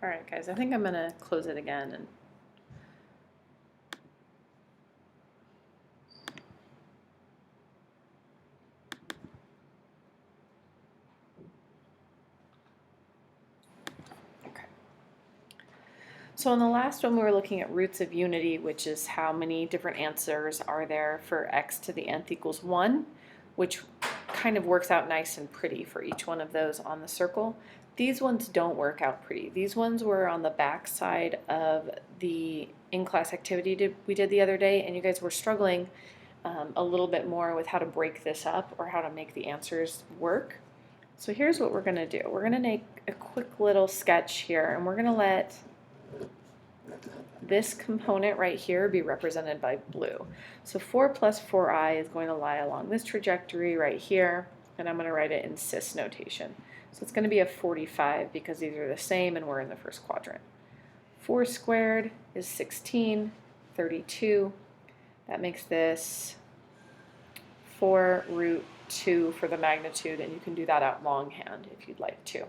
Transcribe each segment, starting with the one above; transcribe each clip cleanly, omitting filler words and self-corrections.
All right, guys, I think I'm gonna close it again and so in the last one, we were looking at roots of unity, which is how many different answers are there for x to the nth equals 1, which kind of works out nice and pretty for each one of those on the circle. These ones don't work out pretty. These ones were on the back side of the in-class activity we did the other day, and you guys were struggling a little bit more with how to break this up or how to make the answers work. So here's what we're going to do. We're going to make a quick little sketch here, and we're going to let this component right here be represented by blue. So 4 plus 4i is going to lie along this trajectory right here, and I'm going to write it in cis notation. So it's going to be a 45 because these are the same and we're in the first quadrant. 4 squared is 16, 32. That makes this 4 root 2 for the magnitude, and you can do that out longhand if you'd like to.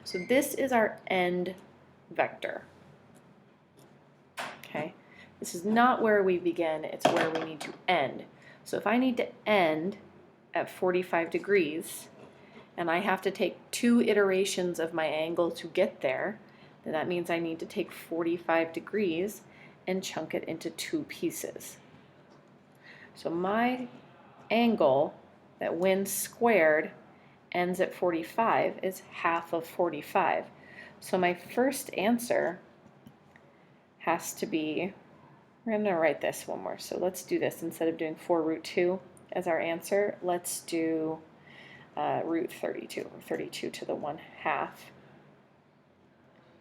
So this is our end vector. Okay, this is not where we begin, it's where we need to end. So if I need to end at 45 degrees, and I have to take 2 iterations of my angle to get there, then that means I need to take 45 degrees and chunk it into 2 pieces. So my angle that when squared ends at 45 is half of 45. So my first answer has to be, we're going to write this one more. So let's do this. Instead of doing 4 root 2 as our answer, let's do root 32, or 32 to the 1/2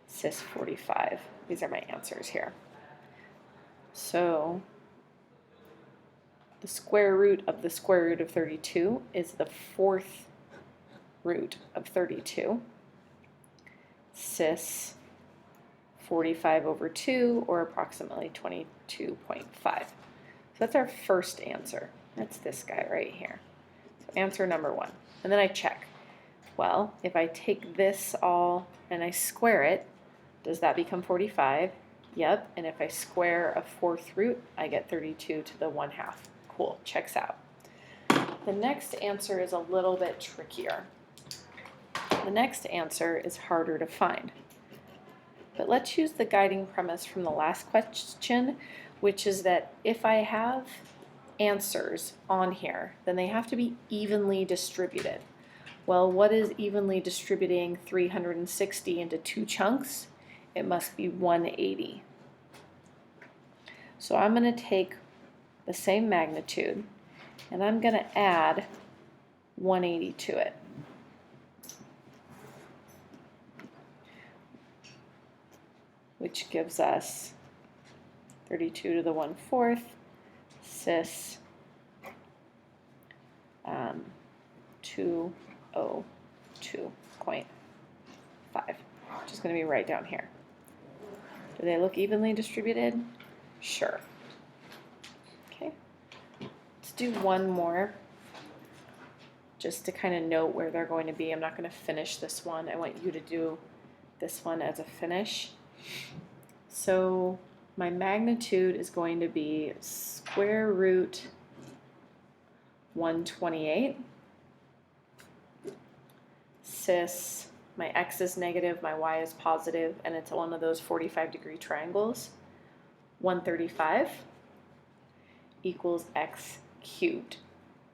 cis 45. These are my answers here. So the square root of the square root of 32 is the 4th root of 32. Cis 45 over 2, or approximately 22.5. So that's our first answer. That's this guy right here. So answer number 1. And then I check. Well, if I take this all and I square it, does that become 45? Yep. And if I square a 4th root, I get 32 to the 1/2. Cool. Checks out. The next answer is a little bit trickier. The next answer is harder to find. But let's use the guiding premise from the last question, which is that if I have answers on here, then they have to be evenly distributed. Well, what is evenly distributing 360 into 2 chunks? It must be 180. So I'm going to take the same magnitude and I'm going to add 180 to it. Which gives us 32 to the 1/4 cis 202.5, which is going to be right down here. Do they look evenly distributed? Sure. Okay, let's do one more just to kind of note where they're going to be. I'm not going to finish this one. I want you to do this one as a finish. So my magnitude is going to be square root 128 cis, my x is negative, my y is positive, and it's one of those 45-degree triangles. 135 equals x cubed.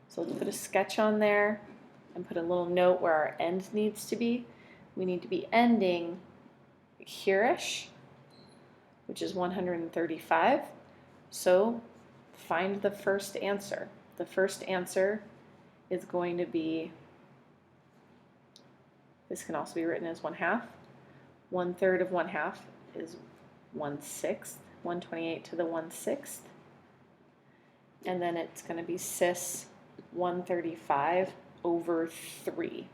So let's put a sketch on there and put a little note where our end needs to be. We need to be ending here-ish, which is 135. So find the first answer. The first answer is going to be, this can also be written as 1/2. 1/3 of 1/2 is 1/6, 128 to the 1/6. And then it's going to be cis 135 over 3.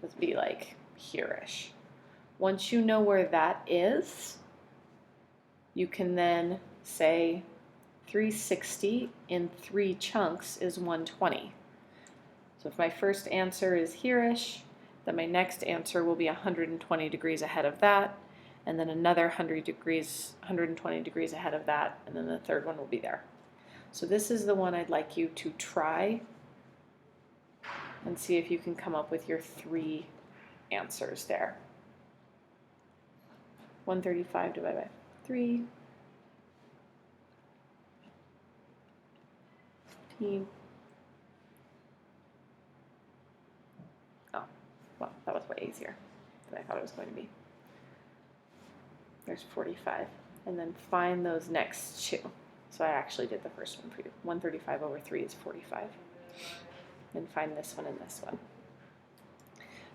Let's be like here-ish. Once you know where that is, you can then say 360 in 3 chunks is 120. So if my first answer is here-ish, then my next answer will be 120 degrees ahead of that, and then another 120 degrees ahead of that, and then the third one will be there. So this is the one I'd like you to try and see if you can come up with your 3 answers there. 135 divided by 3. 15. Oh, well, that was way easier than I thought it was going to be. There's 45. And then find those next 2. So I actually did the first one for you. 135 over 3 is 45. And find this one and this one.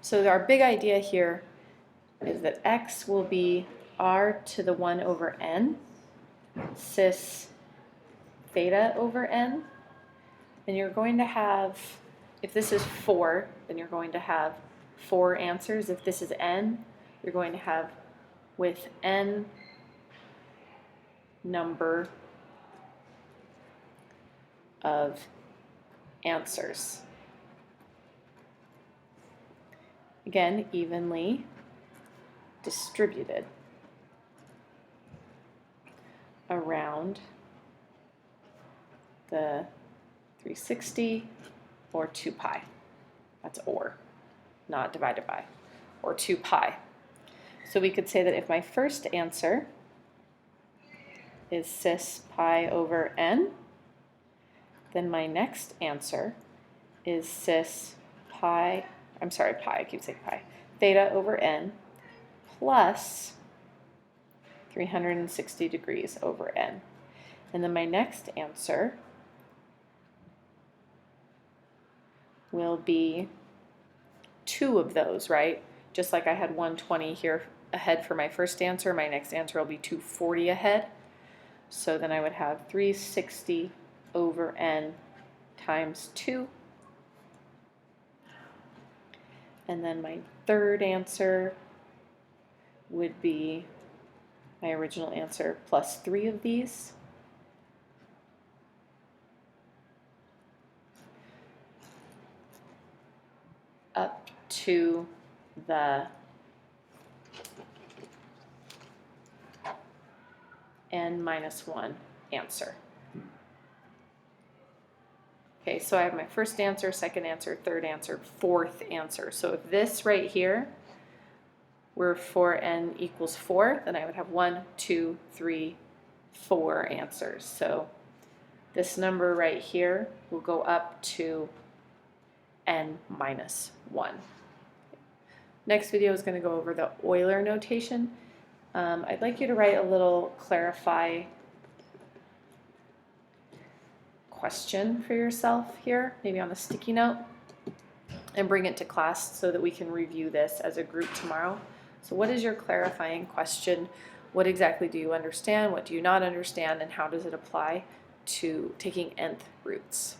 So our big idea here is that x will be r to the 1 over n, cis theta over n. And you're going to have, if this is 4, then you're going to have 4 answers. If this is n, you're going to have with n number of answers. Again, evenly distributed around the 360 or 2 pi. That's or, not divided by, or 2 pi. So we could say that if my first answer is cis pi over n, then my next answer is cis pi, I keep saying pi, theta over n plus 360 degrees over n. And then my next answer will be 2 of those, right? Just like I had 120 here ahead for my first answer, my next answer will be 240 ahead. So then I would have 360 over n times 2. And then my third answer would be my original answer plus 3 of these. Up to the n minus 1 answer. Okay, so I have my first answer, second answer, third answer, fourth answer. So if this right here were for n equals 4, then I would have 1, 2, 3, 4 answers. So this number right here will go up to n minus 1. Next video is going to go over the Euler notation. I'd like you to write a little clarify question for yourself here, maybe on a sticky note, and bring it to class so that we can review this as a group tomorrow. So what is your clarifying question? What exactly do you understand? What do you not understand? And how does it apply to taking nth roots?